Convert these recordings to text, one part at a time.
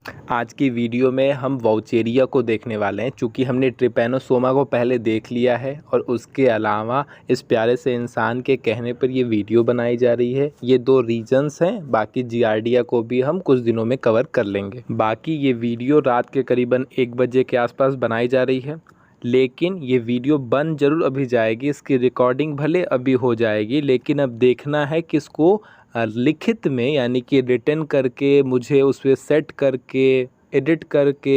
आज की वीडियो में हम वाउचेरिया को देखने वाले हैं। चूँकि हमने ट्रिपैनोसोमा को पहले देख लिया है और उसके अलावा इस प्यारे से इंसान के कहने पर ये वीडियो बनाई जा रही है। ये दो रीजन्स हैं, बाकी जियार्डिया को भी हम कुछ दिनों में कवर कर लेंगे। बाकी ये वीडियो रात के करीबन 1 बजे के आसपास बनाई जा रही है, लेकिन ये वीडियो बन ज़रूर अभी जाएगी। इसकी रिकॉर्डिंग भले अभी हो जाएगी, लेकिन अब देखना है कि इसको लिखित में यानी कि रिटन करके मुझे उस पर सेट करके एडिट करके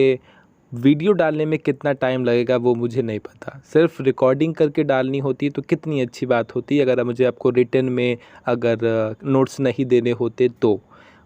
वीडियो डालने में कितना टाइम लगेगा वो मुझे नहीं पता। सिर्फ रिकॉर्डिंग करके डालनी होती तो कितनी अच्छी बात होती अगर मुझे आपको रिटन में अगर नोट्स नहीं देने होते तो।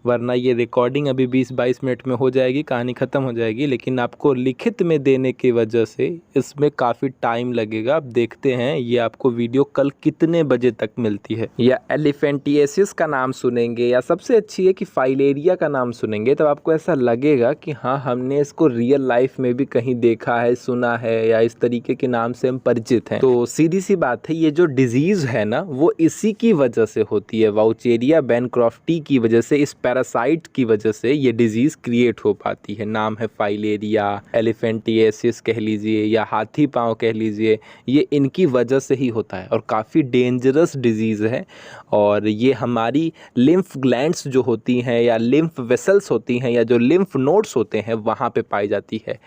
वरना ये रिकॉर्डिंग अभी 20-22 मिनट में हो जाएगी, कहानी ख़त्म हो जाएगी, लेकिन आपको लिखित में देने की वजह से इसमें काफ़ी टाइम लगेगा। अब देखते हैं ये आपको वीडियो कल कितने बजे तक मिलती है। या एलिफेंटिएसिस का नाम सुनेंगे या सबसे अच्छी है कि फाइलेरिया का नाम सुनेंगे, तब आपको ऐसा लगेगा कि हाँ, हमने इसको रियल लाइफ में भी कहीं देखा है, सुना है या इस तरीके के नाम से हम परिचित हैं। तो सीधी सी बात है, ये जो डिजीज़ है ना वो इसी की वजह से होती है। वाउचेरिया बैनक्रॉफ्टी की वजह से, इस पैरासाइट की वजह से ये डिजीज़ क्रिएट हो पाती है। नाम है फाइलेरिया, एलिफेंटिएसिस कह लीजिए या हाथी पाँव कह लीजिए, ये इनकी वजह से ही होता है और काफ़ी डेंजरस डिजीज़ है। और ये हमारी लिम्फ ग्लैंड्स जो होती हैं या लिम्फ वेसल्स होती हैं या जो लिम्फ नोड्स होते हैं वहाँ पे पाई जाती है।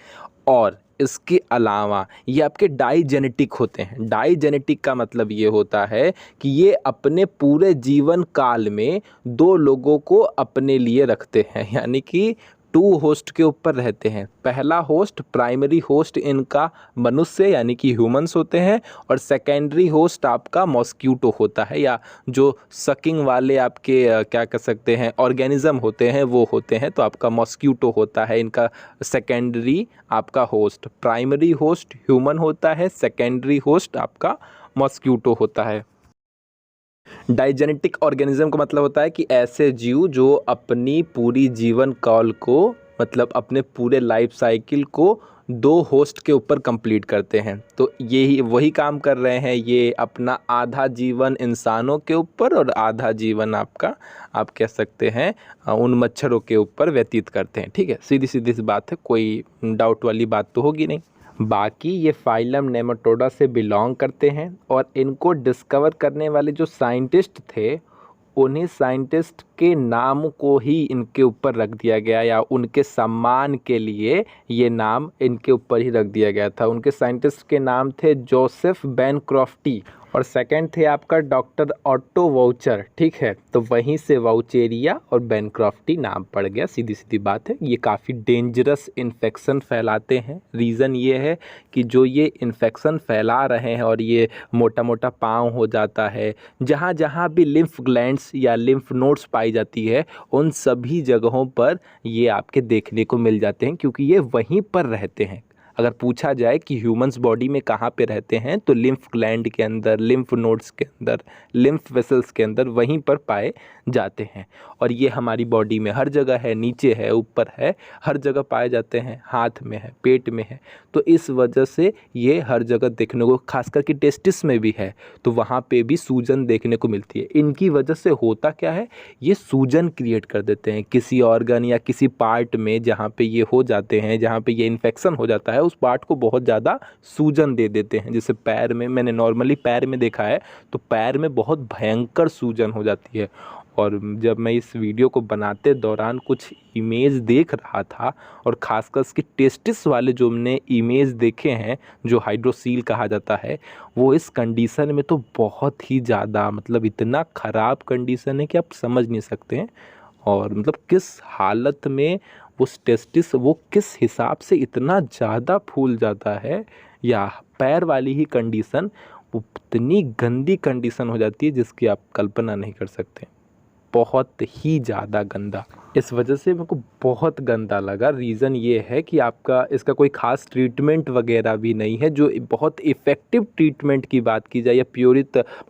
और इसके अलावा ये आपके डाइजेनेटिक होते हैं। डाइजेनेटिक का मतलब ये होता है कि ये अपने पूरे जीवन काल में 2 लोगों को अपने लिए रखते हैं, यानी कि 2 होस्ट के ऊपर रहते हैं। पहला होस्ट, प्राइमरी होस्ट इनका मनुष्य यानी कि ह्यूमंस होते हैं और सेकेंडरी होस्ट आपका मॉस्क्यूटो होता है या जो सकिंग वाले आपके क्या कह सकते हैं ऑर्गेनिज्म होते हैं वो होते हैं। तो आपका मॉस्क्यूटो होता है इनका सेकेंडरी आपका होस्ट। प्राइमरी होस्ट ह्यूमन होता है, सेकेंडरी होस्ट आपका मॉस्क्यूटो होता है। डाइजेनेटिक ऑर्गेनिज्म का मतलब होता है कि ऐसे जीव जो अपनी पूरी जीवन काल को मतलब अपने पूरे लाइफ साइकिल को 2 होस्ट के ऊपर कंप्लीट करते हैं। तो यही वही काम कर रहे हैं, ये अपना आधा जीवन इंसानों के ऊपर और आधा जीवन आपका आप कह सकते हैं उन मच्छरों के ऊपर व्यतीत करते हैं। ठीक है, सीधी सीधी सी बात है, कोई डाउट वाली बात तो होगी नहीं। बाकी ये फाइलम नेमाटोडा से बिलोंग करते हैं और इनको डिस्कवर करने वाले जो साइंटिस्ट थे उन्हीं साइंटिस्ट के नाम को ही इनके ऊपर रख दिया गया या उनके सम्मान के लिए ये नाम इनके ऊपर ही रख दिया गया था। उनके साइंटिस्ट के नाम थे जोसेफ बैनक्रॉफ्टी और सेकंड थे आपका डॉक्टर ऑटो वाउचर। ठीक है, तो वहीं से वाउचेरिया और बैनक्रॉफ्टी नाम पड़ गया। सीधी सीधी बात है, ये काफ़ी डेंजरस इन्फेक्शन फैलाते हैं। रीज़न ये है कि जो ये इन्फेक्शन फैला रहे हैं और ये मोटा मोटा पाँव हो जाता है, जहाँ जहाँ भी लिम्फ ग्लैंड्स या लिम्फ नोड्स पाई जाती है उन सभी जगहों पर ये आपके देखने को मिल जाते हैं, क्योंकि ये वहीं पर रहते हैं। अगर पूछा जाए कि ह्यूमंस बॉडी में कहाँ पे रहते हैं तो लिम्फ ग्लैंड के अंदर, लिम्फ नोड्स के अंदर, लिम्फ वेसल्स के अंदर वहीं पर पाए जाते हैं। और ये हमारी बॉडी में हर जगह है, नीचे है, ऊपर है, हर जगह पाए जाते हैं, हाथ में है, पेट में है। तो इस वजह से ये हर जगह देखने को, खास करके टेस्टिस में भी है तो वहाँ पे भी सूजन देखने को मिलती है। इनकी वजह से होता क्या है, ये सूजन क्रिएट कर देते हैं किसी ऑर्गन या किसी पार्ट में जहाँ पे ये हो जाते हैं, जहाँ पे ये इन्फेक्शन हो जाता है उस पार्ट को बहुत ज़्यादा सूजन दे देते हैं। जैसे पैर में, मैंने नॉर्मली पैर में देखा है तो पैर में बहुत भयंकर सूजन हो जाती है। और जब मैं इस वीडियो को बनाते दौरान कुछ इमेज देख रहा था और ख़ासकर इसके टेस्टिस वाले जो हमने इमेज देखे हैं जो हाइड्रोसील कहा जाता है, वो इस कंडीशन में तो बहुत ही ज़्यादा मतलब इतना ख़राब कंडीशन है कि आप समझ नहीं सकते हैं। और मतलब किस हालत में वो टेस्टिस वो किस हिसाब से इतना ज़्यादा फूल जाता है, या पैर वाली ही कंडीशन वो इतनी गंदी कंडीशन हो जाती है जिसकी आप कल्पना नहीं कर सकते। बहुत ही ज़्यादा गंदा, इस वजह से मेरे को बहुत गंदा लगा। रीज़न ये है कि आपका इसका कोई ख़ास ट्रीटमेंट वगैरह भी नहीं है। जो बहुत इफ़ेक्टिव ट्रीटमेंट की बात की जाए या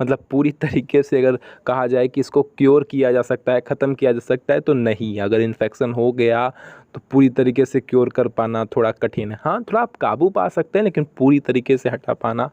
मतलब पूरी तरीके से अगर कहा जाए कि इसको क्योर किया जा सकता है, ख़त्म किया जा सकता है, तो नहीं। अगर इन्फेक्शन हो गया तो पूरी तरीके से क्योर कर पाना थोड़ा कठिन है। हाँ, थोड़ा आप काबू पा सकते हैं, लेकिन पूरी तरीके से हटा पाना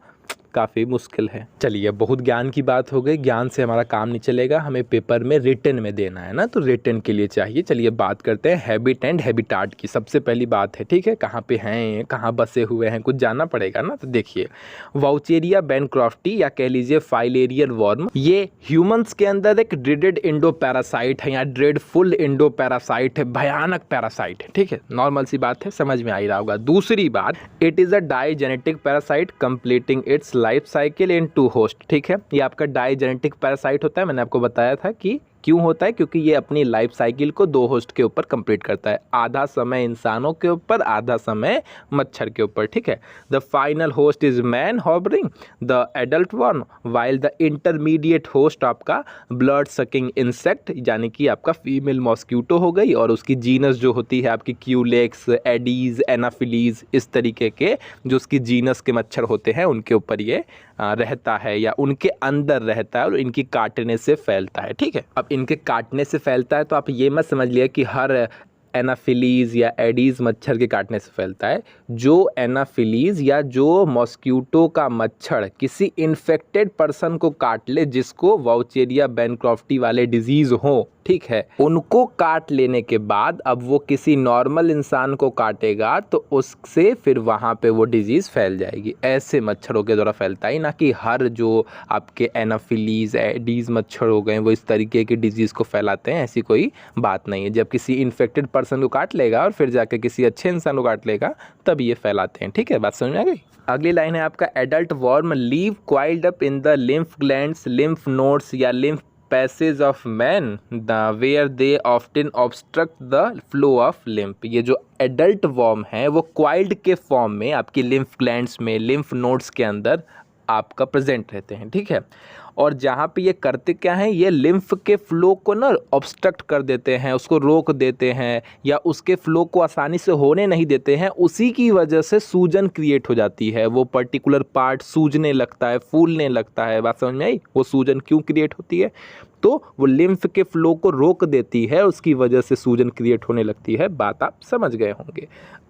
काफ़ी मुश्किल है। चलिए, बहुत ज्ञान की बात हो गई, ज्ञान से हमारा काम नहीं चलेगा, हमें पेपर में रिटन में देना है ना, तो रिटन के लिए चाहिए। चलिए बात करते हैं हैबिट एंड हैबिटाट की। सबसे पहली बात है, ठीक है, कहाँ पे हैं, कहाँ बसे हुए हैं, कुछ जानना पड़ेगा ना। तो देखिए, वाउचेरिया बैनक्रॉफ्टी या कह लीजिए फाइलेरियल वर्म, ये ह्यूमंस के अंदर एक ड्रेडेड इंडो पैरासाइट है या ड्रेडफुल इंडो पैरासाइट है, भयानक पैरासाइट है, ठीक है, नॉर्मल सी बात है, समझ में आ ही रहा होगा। दूसरी बात, it is a digenetic parasite completing it's life cycle in 2 host, ठीक है, ये आपका डाइजेनेटिक पैरासाइट होता है। मैंने आपको बताया था कि क्यों होता है, क्योंकि ये अपनी लाइफ साइकिल को 2 होस्ट के ऊपर कंप्लीट करता है, आधा समय इंसानों के ऊपर, आधा समय मच्छर के ऊपर, ठीक है। The final host is man harbouring the adult one, while the intermediate host आपका ब्लड सकिंग इंसेक्ट, यानी कि आपका फीमेल मॉस्क्यूटो हो गई, और उसकी जीनस जो होती है आपकी क्यूलेक्स, एडीज, एनाफिलीज, इस तरीके के जो उसकी जीनस के मच्छर होते हैं उनके ऊपर ये रहता है या उनके अंदर रहता है और इनकी काटने से फैलता है, ठीक है। अब इनके काटने से फैलता है तो आप ये मत समझ लिया कि हर एनाफिलीज़ या एडीज़ मच्छर के काटने से फैलता है। जो एनाफिलीज़ या जो मॉस्क्यूटो का मच्छर किसी इन्फेक्टेड पर्सन को काट ले जिसको वाउचेरिया बैनक्रॉफ्टी वाले डिजीज़ हो, ठीक है, उनको काट लेने के बाद अब वो किसी नॉर्मल इंसान को काटेगा तो उससे फिर वहाँ पे वो डिजीज़ फैल जाएगी। ऐसे मच्छरों के द्वारा फैलता है, ना कि हर जो आपके एनाफिलीज़ एडीज़ मच्छर हो गए वो इस तरीके की डिजीज़ को फैलाते हैं, ऐसी कोई बात नहीं है। जब किसी इन्फेक्टेड पर्सन को काट लेगा और फिर जाके किसी अच्छे इंसान को काट लेगा तब ये फैलाते हैं, ठीक है, बात समझ में आ गई। अगली लाइन है आपका, adult worm live coiled up in the lymph glands, lymph nodes या lymph passage of man the where they often obstruct the flow of lymph. ये जो एडल्ट वर्म है वो क्वाइल्ड के फॉर्म में आपकी लिम्फ ग्लैंड्स में, लिम्फ नोड्स के अंदर आपका प्रेजेंट रहते हैं, ठीक है। और जहाँ पे ये करते क्या हैं, ये लिम्फ के फ्लो को ना ऑब्स्ट्रक्ट कर देते हैं, उसको रोक देते हैं या उसके फ्लो को आसानी से होने नहीं देते हैं। उसी की वजह से सूजन क्रिएट हो जाती है, वो पर्टिकुलर पार्ट सूजने लगता है, फूलने लगता है। बात समझ में आई? वो सूजन क्यों क्रिएट होती है? तो वो लिम्फ के फ्लो को रोक देती है, उसकी वजह से सूजन क्रिएट होने लगती है। बात आप समझ गए होंगे।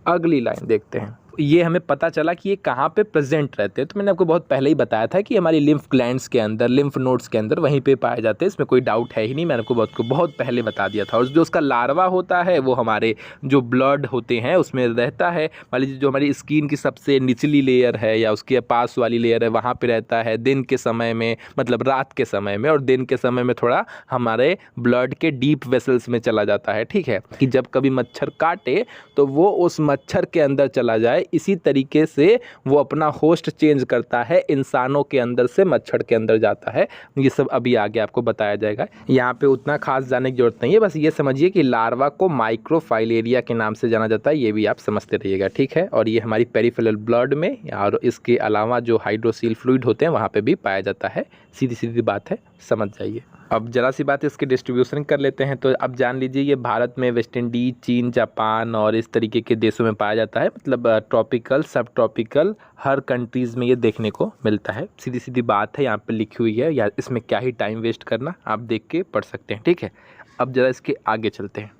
अगली लाइन देखते हैं। ये हमें पता चला कि ये कहाँ पे प्रेजेंट रहते हैं, तो मैंने आपको बहुत पहले ही बताया था कि हमारी लिम्फ ग्लैंड्स के अंदर, लिम्फ नोड्स के अंदर वहीं पे पाए जाते हैं, इसमें कोई डाउट है ही नहीं, मैंने आपको बहुत पहले बता दिया था। और जो उसका लार्वा होता है वो हमारे जो ब्लड होते हैं उसमें रहता है। मान लीजिए जो हमारी स्किन की सबसे निचली लेयर है या उसके पास वाली लेयर है वहाँ पर रहता है दिन के समय में, मतलब रात के समय में, और दिन के समय में थोड़ा हमारे ब्लड के डीप वेसल्स में चला जाता है, ठीक है, कि जब कभी मच्छर काटे तो वो उस मच्छर के अंदर चला जाए। इसी तरीके से वो अपना होस्ट चेंज करता है, इंसानों के अंदर से मच्छर के अंदर जाता है। ये सब अभी आगे आपको बताया जाएगा, यहाँ पे उतना खास जानने की जरूरत नहीं है। बस ये समझिए कि लार्वा को माइक्रोफाइलेरिया के नाम से जाना जाता है, ये भी आप समझते रहिएगा, ठीक है। और ये हमारी पेरिफेरल ब्लड में और इसके अलावा जो हाइड्रोसील फ्लूइड होते हैं वहाँ पे भी पाया जाता है। सीधी सीधी बात है, समझ जाइए। अब जरा सी बात इसके डिस्ट्रीब्यूशन कर लेते हैं। तो अब जान लीजिए ये भारत में, वेस्ट इंडीज, चीन, जापान और इस तरीके के देशों में पाया जाता है। मतलब ट्रॉपिकल, सब ट्रॉपिकल, हर कंट्रीज़ में ये देखने को मिलता है। सीधी सीधी बात है, यहाँ पे लिखी हुई है, या इसमें क्या ही टाइम वेस्ट करना, आप देख के पढ़ सकते हैं, ठीक है। अब जरा इसके आगे चलते हैं।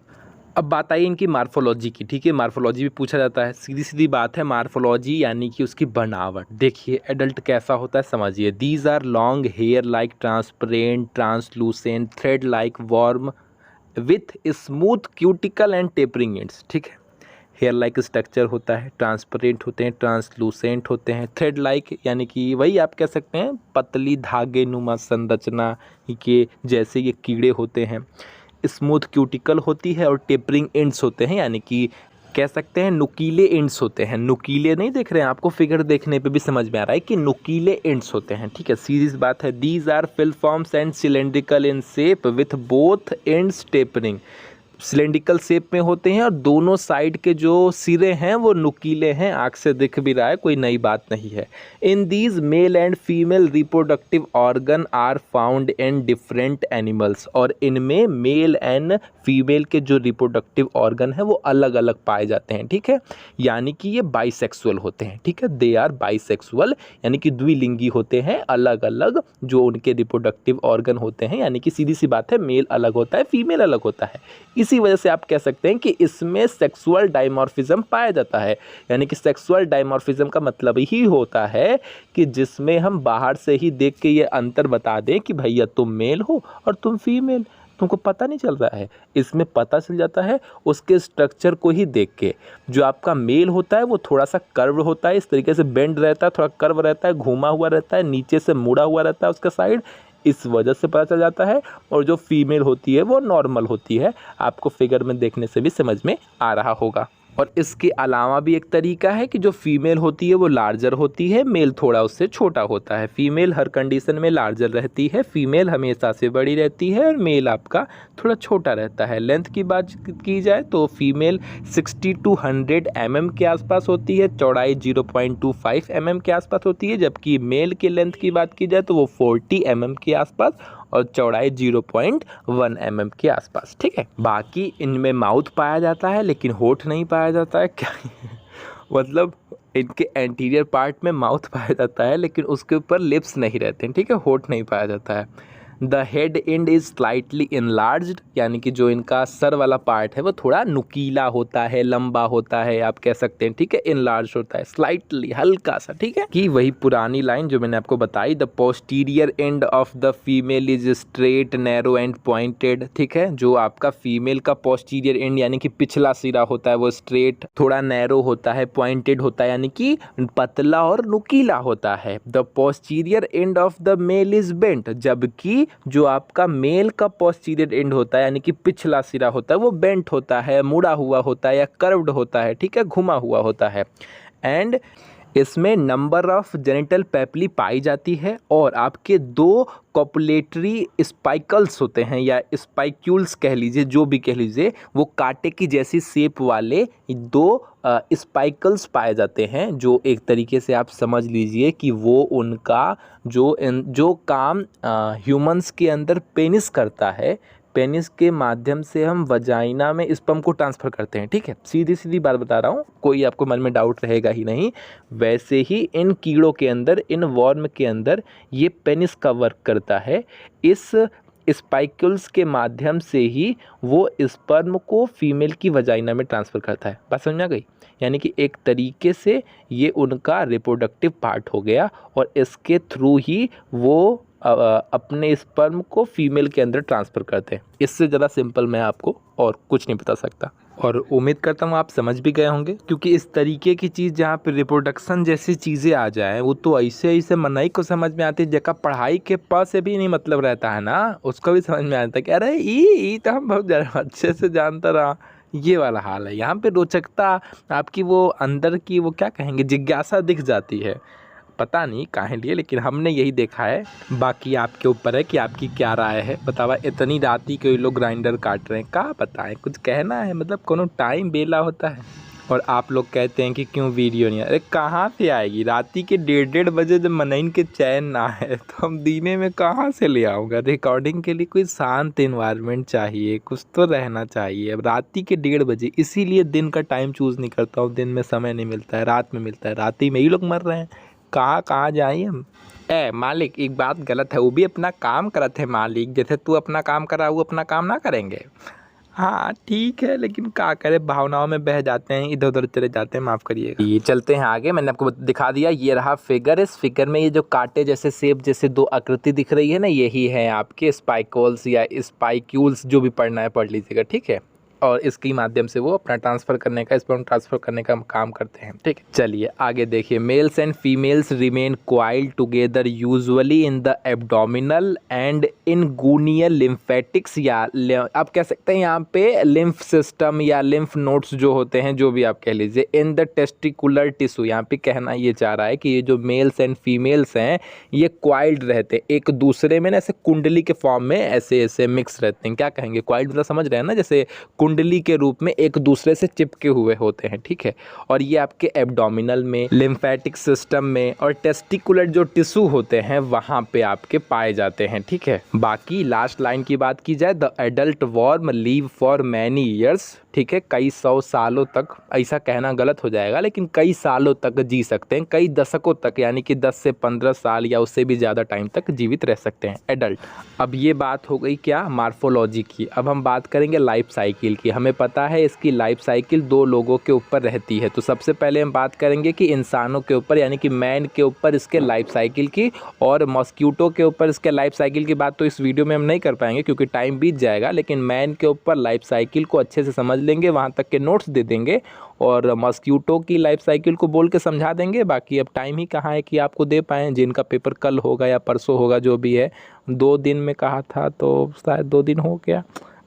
अब बात आई इनकी मार्फोलॉजी की, ठीक है, मार्फोलॉजी भी पूछा जाता है। सीधी सीधी बात है, मार्फोलॉजी यानी कि उसकी बनावट। देखिए एडल्ट कैसा होता है समझिए। These are long hair like transparent translucent thread like worm with smooth cuticle and tapering ends, ठीक है। हेयर लाइक स्ट्रक्चर होता है, ट्रांसपेरेंट होते हैं, ट्रांसलूसेंट होते हैं, थ्रेड लाइक यानी कि वही आप कह सकते हैं पतली धागे नुमा संरचना के जैसे ये कीड़े होते हैं। स्मूथ क्यूटिकल होती है और टेपरिंग एंड्स होते हैं, यानी कि कह सकते हैं नुकीले एंड्स होते हैं। नुकीले नहीं देख रहे हैं, आपको फिगर देखने पे भी समझ में आ रहा है कि नुकीले एंड्स होते हैं, ठीक है, सीधी बात है। These are filiform and cylindrical in shape with both ends tapering. Cylindrical shape में होते हैं और दोनों साइड के जो सिरे हैं वो नुकीले हैं, आँख से दिख भी रहा है, कोई नई बात नहीं है। In these male and female reproductive organ are found in different animals. और इनमें मेल एंड फीमेल के जो रिप्रोडक्टिव ऑर्गन है वो अलग अलग पाए जाते हैं, ठीक है, यानी कि ये बाइसेक्सुअल होते हैं, ठीक है, दे आर बाइसेक्सुअल, यानी कि द्विलिंगी होते हैं। अलग अलग जो उनके रिप्रोडक्टिव ऑर्गन होते हैं, यानी कि सीधी सी बात है, मेल अलग होता है, फीमेल अलग होता है। इसी इसी वजह से आप कह सकते हैं कि इसमें सेक्सुअल डायमॉर्फिज्म पाया जाता है। यानी कि सेक्सुअल डायमॉर्फिज्म का मतलब ही होता है कि जिसमें हम बाहर से ही देख के ये अंतर बता दें कि भैया तुम मेल हो और तुम फीमेल, तुमको पता नहीं चल रहा है। इसमें पता चल जाता है उसके स्ट्रक्चर को ही देख के। जो आपका मेल होता है वो थोड़ा सा कर्व होता है, इस तरीके से बेंड रहता है, थोड़ा कर्व रहता है, घूमा हुआ रहता है, नीचे से मुड़ा हुआ रहता है उसका साइड, इस वजह से पता चल जाता है। और जो फीमेल होती है वो नॉर्मल होती है, आपको फिगर में देखने से भी समझ में आ रहा होगा। और इसके अलावा भी एक तरीका है कि जो फीमेल होती है वो लार्जर होती है, मेल थोड़ा उससे छोटा होता है। फीमेल हर कंडीशन में लार्जर रहती है, फीमेल हमेशा से बड़ी रहती है और मेल आपका थोड़ा छोटा रहता है। लेंथ की बात की जाए तो फीमेल 60 to 100 mm के आसपास होती है, चौड़ाई 0.25 mm के आसपास होती है, जबकि मेल के लेंथ की बात की जाए तो वो 40 mm के आसपास और चौड़ाई 0.1 mm के आसपास। ठीक है, बाकी इनमें माउथ पाया जाता है लेकिन होठ नहीं पाया जाता है। क्या मतलब इनके एंटीरियर पार्ट में माउथ पाया जाता है लेकिन उसके ऊपर लिप्स नहीं रहते हैं। ठीक है, होठ नहीं पाया जाता है। The head and is slightly enlarged, यानी कि जो इनका सर वाला पार्ट है वो थोड़ा नुकीला होता है, लंबा होता है, आप कह सकते हैं। ठीक है, इनलार्ज होता है स्लाइटली, हल्का सा। ठीक है, कि वही पुरानी लाइन जो मैंने आपको बताई, the posterior end of the female is straight, narrow and pointed. ठीक है, जो आपका फीमेल का पोस्टीरियर एंड यानी कि पिछला सिरा होता है वो स्ट्रेट, थोड़ा नैरो होता है, पॉइंटेड होता है यानी कि पतला और नुकीला होता है। The posterior end of the male is bent, जबकि जो आपका मेल का पोस्टीरियर एंड होता है यानी कि पिछला सिरा होता है वो बेंट होता है, मुड़ा हुआ होता है या कर्व्ड होता है। ठीक है, घुमा हुआ होता है। एंड इसमें नंबर ऑफ जेनिटल पेपली पाई जाती है और आपके 2 कॉपुलेटरी स्पाइकल्स होते हैं या स्पाइक्यूल्स कह लीजिए, जो भी कह लीजिए, वो कांटे की जैसी शेप वाले 2 स्पाइकल्स पाए जाते हैं, जो एक तरीके से आप समझ लीजिए कि वो उनका जो काम ह्यूमंस के अंदर पेनिस करता है, पेनिस के माध्यम से हम वजाइना में स्पर्म को ट्रांसफ़र करते हैं। ठीक है, सीधी सीधी बात बता रहा हूँ, कोई आपको मन में डाउट रहेगा ही नहीं। वैसे ही इन कीड़ों के अंदर, इन वर्म के अंदर ये पेनिस का वर्क करता है। इस स्पाइकल्स के माध्यम से ही वो स्पर्म को फीमेल की वजाइना में ट्रांसफ़र करता है। बात समझ में आ गई? यानी कि एक तरीके से ये उनका रिप्रोडक्टिव पार्ट हो गया और इसके थ्रू ही वो अपने स्पर्म को फीमेल के अंदर ट्रांसफ़र करते हैं। इससे ज़्यादा सिंपल मैं आपको और कुछ नहीं बता सकता। और उम्मीद करता हूँ आप समझ भी गए होंगे, क्योंकि इस तरीके की चीज़ जहाँ पे रिप्रोडक्शन जैसी चीज़ें आ जाएँ वो तो ऐसे ऐसे मनई को समझ में आती है, जगह पढ़ाई के पास से भी नहीं मतलब रहता है ना, उसको भी समझ में आता है कि अरे ये तो हम बहुत अच्छे से जानता रहा। ये वाला हाल है यहाँ पे। रोचकता आपकी वो अंदर की वो क्या कहेंगे, जिज्ञासा दिख जाती है। पता नहीं काहे लिए, लेकिन हमने यही देखा है। बाकी आपके ऊपर है कि आपकी क्या राय है। बतावा इतनी राती के लोग ग्राइंडर काट रहे हैं, क्या बताएं, कुछ कहना है? मतलब कोनो टाइम बेला होता है। और आप लोग कहते हैं कि क्यों वीडियो नहीं, अरे कहाँ से आएगी? राती के 1:30 बजे जब मनइन के चैन ना है तो हम दीने में कहाँ से ले आऊँगा? रिकॉर्डिंग के लिए कोई शांत इन्वायरमेंट चाहिए, कुछ तो रहना चाहिए। अब राती के 1:30 बजे, इसीलिए दिन का टाइम चूज़ नहीं करता हूँ। दिन में समय नहीं मिलता है, रात में मिलता है। राती में ही लोग मर रहे हैं, कहाँ जाइए हम। मालिक एक बात गलत है, वो भी अपना काम करते हैं मालिक, जैसे तू अपना काम करा वो अपना काम ना करेंगे। हाँ ठीक है, लेकिन क्या करें, भावनाओं में बह जाते हैं, इधर उधर चले जाते हैं, माफ़ करिएगा। ये चलते हैं आगे। मैंने आपको दिखा दिया, ये रहा फिगर। इस फिगर में ये जो कांटे जैसे शेप जैसे 2 आकृति दिख रही है ना, यही है आपके स्पाइकल्स या स्पाइक्यूल्स, जो भी पढ़ना है पढ़ लीजिएगा। ठीक है, और इसके माध्यम से वो अपना ट्रांसफ़र करने का, स्पर्म ट्रांसफ़र करने का काम करते हैं। ठीक है, चलिए आगे देखिए। Males and females remain coiled together usually in the abdominal and inguinal lymphatics, या आप कह सकते हैं यहाँ पे लिम्फ सिस्टम या लिम्फ नोड्स जो होते हैं, जो भी आप कह लीजिए, इन द टेस्टिकुलर टिश्यू। यहाँ पे कहना ये चाह रहा है कि ये जो मेल्स एंड फीमेल्स हैं ये क्वाइल्ड रहते हैं, एक दूसरे में ना ऐसे कुंडली के फॉर्म में ऐसे ऐसे मिक्स रहते हैं। क्या कहेंगे, क्वाइल्ड मतलब समझ रहे हैं ना, जैसे कुंडली के रूप में एक दूसरे से चिपके हुए होते हैं। ठीक है, और ये आपके एब्डोमिनल में, लिम्फेटिक सिस्टम में और टेस्टिकुलर जो टिश्यू होते हैं वहाँ पे आपके पाए जाते हैं। ठीक है, बाकी लास्ट लाइन की बात की जाए, the adult worm leave for many years ठीक है, कई सौ सालों तक, ऐसा कहना गलत हो जाएगा, लेकिन कई सालों तक जी सकते हैं, कई दशकों तक, यानी कि 10 से 15 साल या उससे भी ज़्यादा टाइम तक जीवित रह सकते हैं एडल्ट। अब ये बात हो गई क्या, मार्फोलॉजी की। अब हम बात करेंगे लाइफ साइकिल की। हमें पता है इसकी लाइफ साइकिल 2 लोगों के ऊपर रहती है। तो सबसे पहले हम बात करेंगे कि इंसानों के ऊपर, यानी कि मैन के ऊपर इसके लाइफ साइकिल की, और मॉस्क्यूटो के ऊपर इसके लाइफ साइकिल की बात तो इस वीडियो में हम नहीं कर पाएंगे क्योंकि टाइम बीत जाएगा, लेकिन मैन के ऊपर लाइफ साइकिल को अच्छे से समझ लेंगे, वहाँ तक के नोट्स दे देंगे, और मॉस्क्यूटो की लाइफ साइकिल को बोल के समझा देंगे। बाकी अब टाइम ही कहाँ है कि आपको दे पाएँ, जिनका पेपर कल होगा या परसों होगा, जो भी है। 2 दिन में कहा था तो शायद 2 दिन हो गया,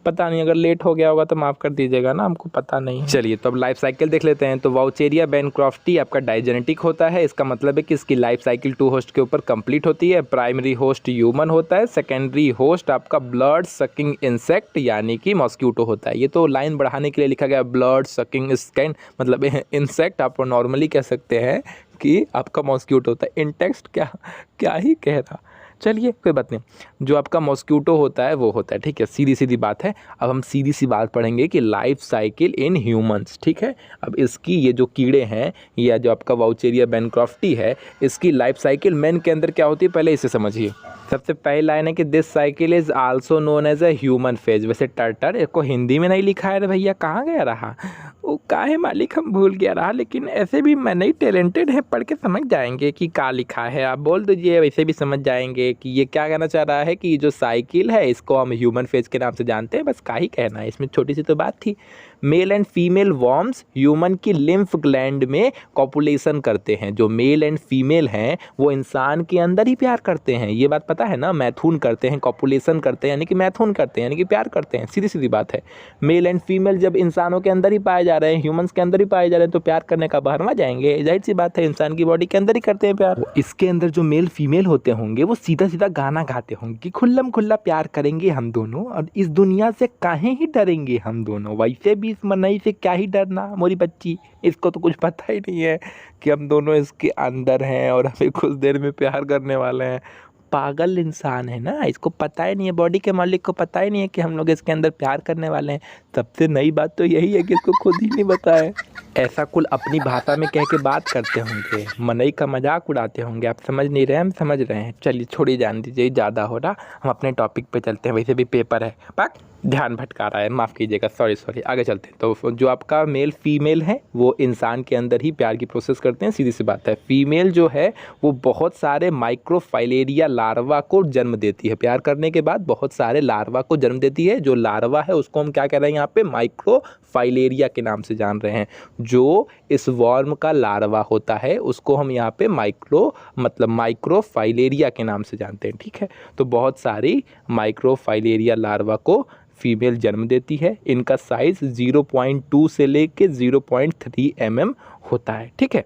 पता नहीं, अगर लेट हो गया होगा तो माफ़ कर दीजिएगा ना, हमको पता नहीं है। चलिए तो अब लाइफ साइकिल देख लेते हैं। तो वाउचेरिया बैनक्रॉफ्टी आपका डाइजेनेटिक होता है। इसका मतलब है कि इसकी लाइफ साइकिल 2 होस्ट के ऊपर कंप्लीट होती है। प्राइमरी होस्ट ह्यूमन होता है, सेकेंडरी होस्ट आपका ब्लड सकिंग इंसेक्ट यानी कि मॉस्क्यूटो होता है। ये तो लाइन बढ़ाने के लिए लिखा गया ब्लड सकिंग स्कैन, मतलब इंसेक्ट आप नॉर्मली कह सकते हैं कि आपका मॉस्क्यूटो होता है। इंटेक्स्ट क्या ही कह रहा, चलिए कोई बात नहीं। जो आपका मॉस्क्यूटो होता है वो होता है, ठीक है, सीधी सीधी बात है। अब हम सीधी सी बात पढ़ेंगे कि लाइफ साइकिल इन ह्यूमंस, ठीक है। अब इसकी ये जो कीड़े हैं या जो आपका वाउचेरिया बैनक्रॉफ्टी है, इसकी लाइफ साइकिल मैन के अंदर क्या होती है पहले इसे समझिए। सबसे पहली लाइन है कि this cycle is also known as a human phase. वैसे टर्टर इसको हिंदी में नहीं लिखा है भैया, कहाँ गया रहा वो, काहे मालिक हम भूल गया रहा, लेकिन ऐसे भी मैं नहीं टैलेंटेड है, पढ़ के समझ जाएंगे कि क्या लिखा है। आप बोल दीजिए, वैसे भी समझ जाएंगे कि ये क्या कहना चाह रहा है कि ये जो साइकिल है इसको हम ह्यूमन फेज के नाम से जानते हैं, बस क्या ही कहना है, इसमें छोटी सी तो बात थी। Mail and female worms human की लिम्फ ग्लैंड में कॉपुलेशन करते हैं। जो मेल एंड फीमेल हैं वो इंसान के अंदर ही प्यार करते हैं, ये बात पता है ना। मैथून करते हैं, कॉपुलेशन करते हैं यानी कि मैथून करते हैं यानी कि प्यार करते हैं, सीधी सीधी बात है। मेल एंड फीमेल जब इंसानों के अंदर ही पाए जा रहे हैं, ह्यूमंस के अंदर ही पाए जा रहे हैं, तो प्यार करने का बाहर जाएंगे, जाहिर सी बात है, इंसान की बॉडी के अंदर ही करते हैं प्यार। इसके अंदर जो मेल फीमेल होते होंगे वो सीधा सीधा गाना गाते होंगे कि खुल्लम खुल्ला प्यार करेंगे हम दोनों, और इस दुनिया से काहे ही डरेंगे हम दोनों, वैसे भी इस मनई से क्या ही डरना मोरी बच्ची, इसको तो कुछ पता ही नहीं है कि हम दोनों इसके अंदर हैं और हमें कुछ देर में प्यार करने वाले हैं। पागल इंसान है ना, इसको पता ही नहीं है, बॉडी के मालिक को पता ही नहीं है कि हम लोग इसके अंदर प्यार करने वाले हैं। सबसे नई बात तो यही है कि इसको खुद ही नहीं पता है। ऐसा कुल अपनी भाषा में कह के बात करते होंगे, मनई का मजाक उड़ाते होंगे, आप समझ नहीं रहे, हम समझ रहे हैं। चलिए छोड़िए, जान दीजिए, ज़्यादा हो रहा, हम अपने टॉपिक पे चलते हैं, वैसे भी पेपर है, पाक ध्यान भटका रहा है, माफ़ कीजिएगा, सॉरी, आगे चलते हैं। तो जो आपका मेल फीमेल है वो इंसान के अंदर ही प्यार की प्रोसेस करते हैं, सीधी सी बात है। फीमेल जो है वो बहुत सारे माइक्रोफाइलेरिया लार्वा को जन्म देती है, प्यार करने के बाद बहुत सारे लार्वा को जन्म देती है। जो लार्वा है उसको हम क्या कह रहे हैं यहाँ पे, माइक्रोफाइलेरिया के नाम से जान रहे हैं। जो इस वर्म का लार्वा होता है उसको हम यहाँ पे माइक्रोफाइलेरिया के नाम से जानते हैं, ठीक है। तो बहुत सारी माइक्रोफाइलेरिया लार्वा को फीमेल जन्म देती है। इनका साइज 0.2 से लेके 0.3 mm होता है, ठीक है।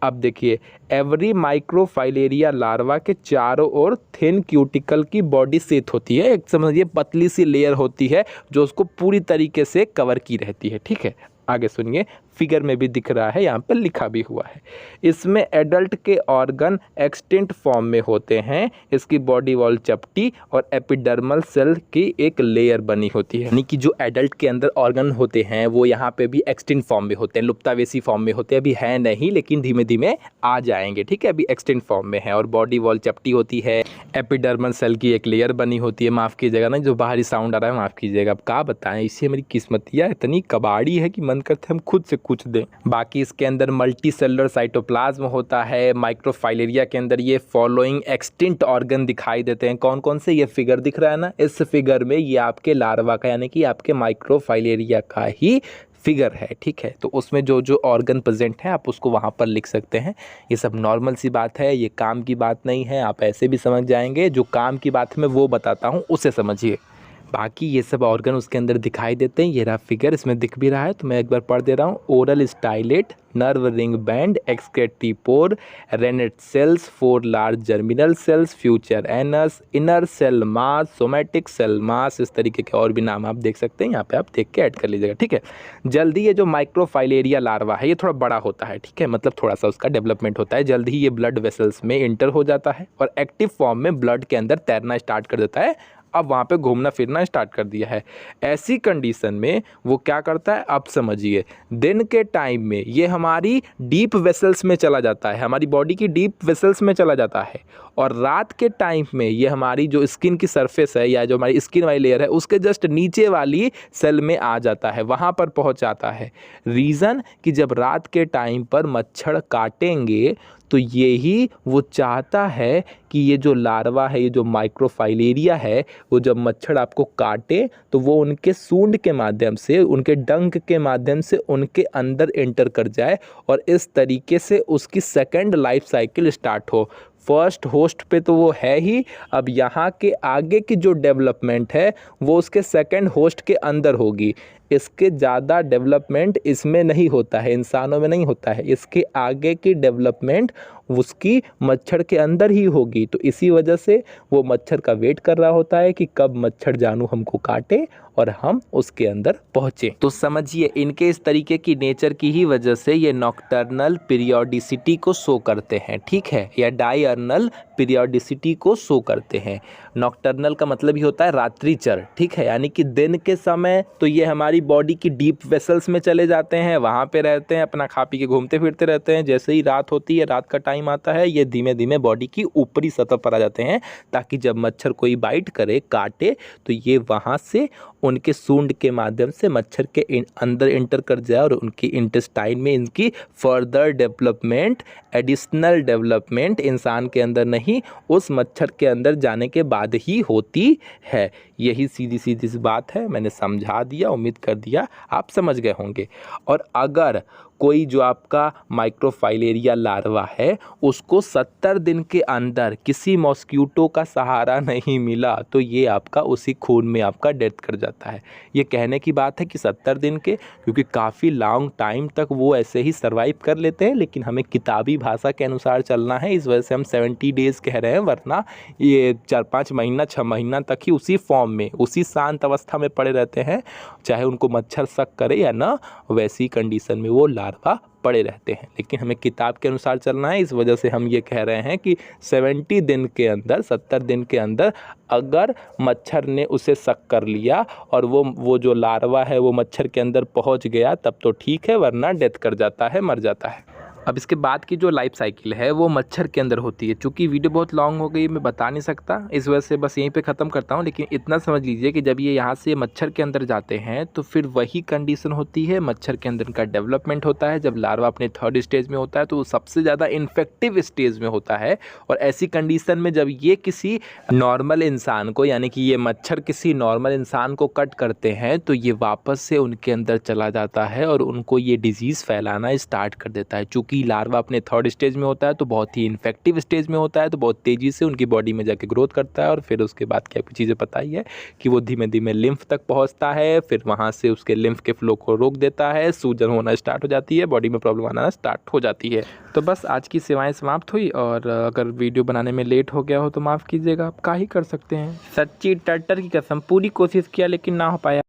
अब देखिए, एवरी माइक्रोफाइलेरिया लार्वा के चारों ओर थिन क्यूटिकल की बॉडी सेट होती है, एक समझिए पतली सी लेयर होती है जो उसको पूरी तरीके से कवर की रहती है, ठीक है। आगे सुनिए, फिगर में भी दिख रहा है, यहाँ पर लिखा भी हुआ है। इसमें एडल्ट के ऑर्गन एक्सटिंक्ट फॉर्म में होते हैं। इसकी बॉडी वॉल चपटी और एपिडर्मल सेल की एक लेयर बनी होती है, यानी कि जो एडल्ट के अंदर ऑर्गन होते हैं वो यहाँ पे भी एक्सटिंक्ट फॉर्म में होते हैं, लुप्तावेशी फॉर्म में होते हैं, अभी है नहीं लेकिन धीमे धीमे आ जाएंगे, ठीक है। अभी एक्सटिंक्ट फॉर्म में है और बॉडी वॉल चपटी होती है, एपिडर्मल सेल की एक लेयर बनी होती है। माफ़ कीजिएगा ना, जो बाहरी साउंड आ रहा है माफ़ कीजिएगा। अब क्या बताएं, इससे मेरी किस्मतियाँ इतनी कबाड़ी है कि मन करते हम खुद से कुछ दें। बाकी इसके अंदर मल्टी सेलुलर साइटोप्लाज्म होता है। माइक्रोफाइलेरिया के अंदर ये फॉलोइंग एक्सटिंक्ट ऑर्गन दिखाई देते हैं। कौन कौन से, ये फिगर दिख रहा है ना, इस फिगर में ये आपके लार्वा का यानी कि आपके माइक्रोफाइलेरिया का ही फिगर है, ठीक है। तो उसमें जो जो ऑर्गन प्रेजेंट है आप उसको वहाँ पर लिख सकते हैं। ये सब नॉर्मल सी बात है, ये काम की बात नहीं है, आप ऐसे भी समझ जाएंगे। जो काम की बात है मैं वो बताता हूँ, उसे समझिए। बाकी ये सब ऑर्गन उसके अंदर दिखाई देते हैं। ये रहा फिगर, इसमें दिख भी रहा है, तो मैं एक बार पढ़ दे रहा हूँ। Oral stylet, nerve ring band, excretory pore, renette cells, 4 large germinal cells, future anus, inner cell mass, somatic cell mass, इस तरीके के और भी नाम आप देख सकते हैं, यहाँ पे आप देख के ऐड कर लीजिएगा, ठीक है। जल्दी ये जो माइक्रोफाइलेरिया लार्वा है ये थोड़ा बड़ा होता है, ठीक है, मतलब थोड़ा सा उसका डेवलपमेंट होता है। जल्दी ही ये ब्लड वेसल्स में इंटर हो जाता है और एक्टिव फॉर्म में ब्लड के अंदर तैरना स्टार्ट कर देता है। अब वहाँ पे घूमना फिरना स्टार्ट कर दिया है। ऐसी कंडीशन में वो क्या करता है, आप समझिए, दिन के टाइम में ये हमारी डीप वेसल्स में चला जाता है, हमारी बॉडी की डीप वेसल्स में चला जाता है, और रात के टाइम में ये हमारी जो स्किन की सरफेस है या जो हमारी स्किन वाली लेयर है उसके जस्ट नीचे वाली सेल में आ जाता है, वहाँ पर पहुँच जाता है। रीज़न कि जब रात के टाइम पर मच्छर काटेंगे तो यही वो चाहता है कि ये जो लार्वा है, ये जो माइक्रोफाइलेरिया है, वो जब मच्छर आपको काटे तो वो उनके सूंड के माध्यम से, उनके डंक के माध्यम से उनके अंदर एंटर कर जाए और इस तरीके से उसकी सेकंड लाइफ साइकिल स्टार्ट हो। फर्स्ट होस्ट पे तो वो है ही, अब यहाँ के आगे की जो डेवलपमेंट है वो उसके सेकंड होस्ट के अंदर होगी। इसके ज़्यादा डेवलपमेंट इसमें नहीं होता है, इंसानों में नहीं होता है, इसके आगे की डेवलपमेंट उसकी मच्छर के अंदर ही होगी। तो इसी वजह से वो मच्छर का वेट कर रहा होता है कि कब मच्छर जानू हमको काटे और हम उसके अंदर पहुँचे। तो समझिए इनके इस तरीके की नेचर की ही वजह से ये नॉकटर्नल पीरियोडिसिटी को शो करते हैं, ठीक है, या डायर्नल पीरियोडिसिटी को शो करते हैं। नॉकटर्नल का मतलब ही होता है रात्रिचर, ठीक है, यानी कि दिन के समय तो ये हमारी बॉडी की डीप वेसल्स में चले जाते हैं, वहाँ पे रहते हैं, अपना खा पी के घूमते फिरते रहते हैं। जैसे ही रात होती है, रात का टाइम आता है, ये धीमे धीमे बॉडी की ऊपरी सतह पर आ जाते हैं ताकि जब मच्छर कोई बाइट करे, काटे, तो ये वहाँ से उनके सूंड के माध्यम से मच्छर के अंदर एंटर कर जाए और उनकी इंटेस्टाइन में इनकी फर्दर डेवलपमेंट, एडिशनल डेवलपमेंट इंसान के अंदर नहीं, उस मच्छर के अंदर जाने के बाद ही होती है। यही सीधी सीधी सी बात है, मैंने समझा दिया, उम्मीद कर दिया आप समझ गए होंगे। और अगर कोई जो आपका माइक्रोफाइलेरिया लार्वा है उसको 70 दिन के अंदर किसी मॉस्क्यूटो का सहारा नहीं मिला तो ये आपका उसी खून में आपका डेथ कर जाता है। ये कहने की बात है कि 70 दिन के, क्योंकि काफ़ी लॉन्ग टाइम तक वो ऐसे ही सर्वाइव कर लेते हैं, लेकिन हमें किताबी भाषा के अनुसार चलना है, इस वजह से हम 70 डेज़ कह रहे हैं, वरना ये 4-5 महीना 6 महीना तक ही उसी फॉर्म में, उसी शांत अवस्था में पड़े रहते हैं, चाहे उनको मच्छर शक करे या ना, वैसी कंडीशन में वो लार्वा पड़े रहते हैं। लेकिन हमें किताब के अनुसार चलना है, इस वजह से हम ये कह रहे हैं कि 70 दिन के अंदर, 70 दिन के अंदर अगर मच्छर ने उसे शक कर लिया और वो जो लार्वा है वो मच्छर के अंदर पहुंच गया तब तो ठीक है, वरना डेथ कर जाता है, मर जाता है। अब इसके बाद की जो लाइफ साइकिल है वो मच्छर के अंदर होती है। चूँकि वीडियो बहुत लॉन्ग हो गई, मैं बता नहीं सकता, इस वजह से बस यहीं पे ख़त्म करता हूँ। लेकिन इतना समझ लीजिए कि जब ये यहाँ से मच्छर के अंदर जाते हैं तो फिर वही कंडीशन होती है, मच्छर के अंदर का डेवलपमेंट होता है। जब लार्वा अपने 3rd स्टेज में होता है तो वो सबसे ज़्यादा इन्फेक्टिव स्टेज में होता है, और ऐसी कंडीशन में जब ये किसी नॉर्मल इंसान को, यानी कि ये मच्छर किसी नॉर्मल इंसान को कट करते हैं तो ये वापस से उनके अंदर चला जाता है और उनको ये डिजीज़ फैलाना स्टार्ट कर देता है। चूँकि लार्वा अपने 3rd स्टेज में होता है तो बहुत ही इन्फेक्टिव स्टेज में होता है, तो बहुत तेज़ी से उनकी बॉडी में जाके ग्रोथ करता है, और फिर उसके बाद क्या चीज़ें पता ही है कि वो धीमे धीमे लिम्फ तक पहुंचता है, फिर वहां से उसके लिम्फ के फ्लो को रोक देता है, सूजन होना स्टार्ट हो जाती है, बॉडी में प्रॉब्लम आना स्टार्ट हो जाती है। तो बस आज की सेवाएं समाप्त हुई, और अगर वीडियो बनाने में लेट हो गया हो तो माफ़ कीजिएगा, आप क्या ही कर सकते हैं। सच्ची टर्टर की कसम, पूरी कोशिश किया लेकिन ना हो पाया।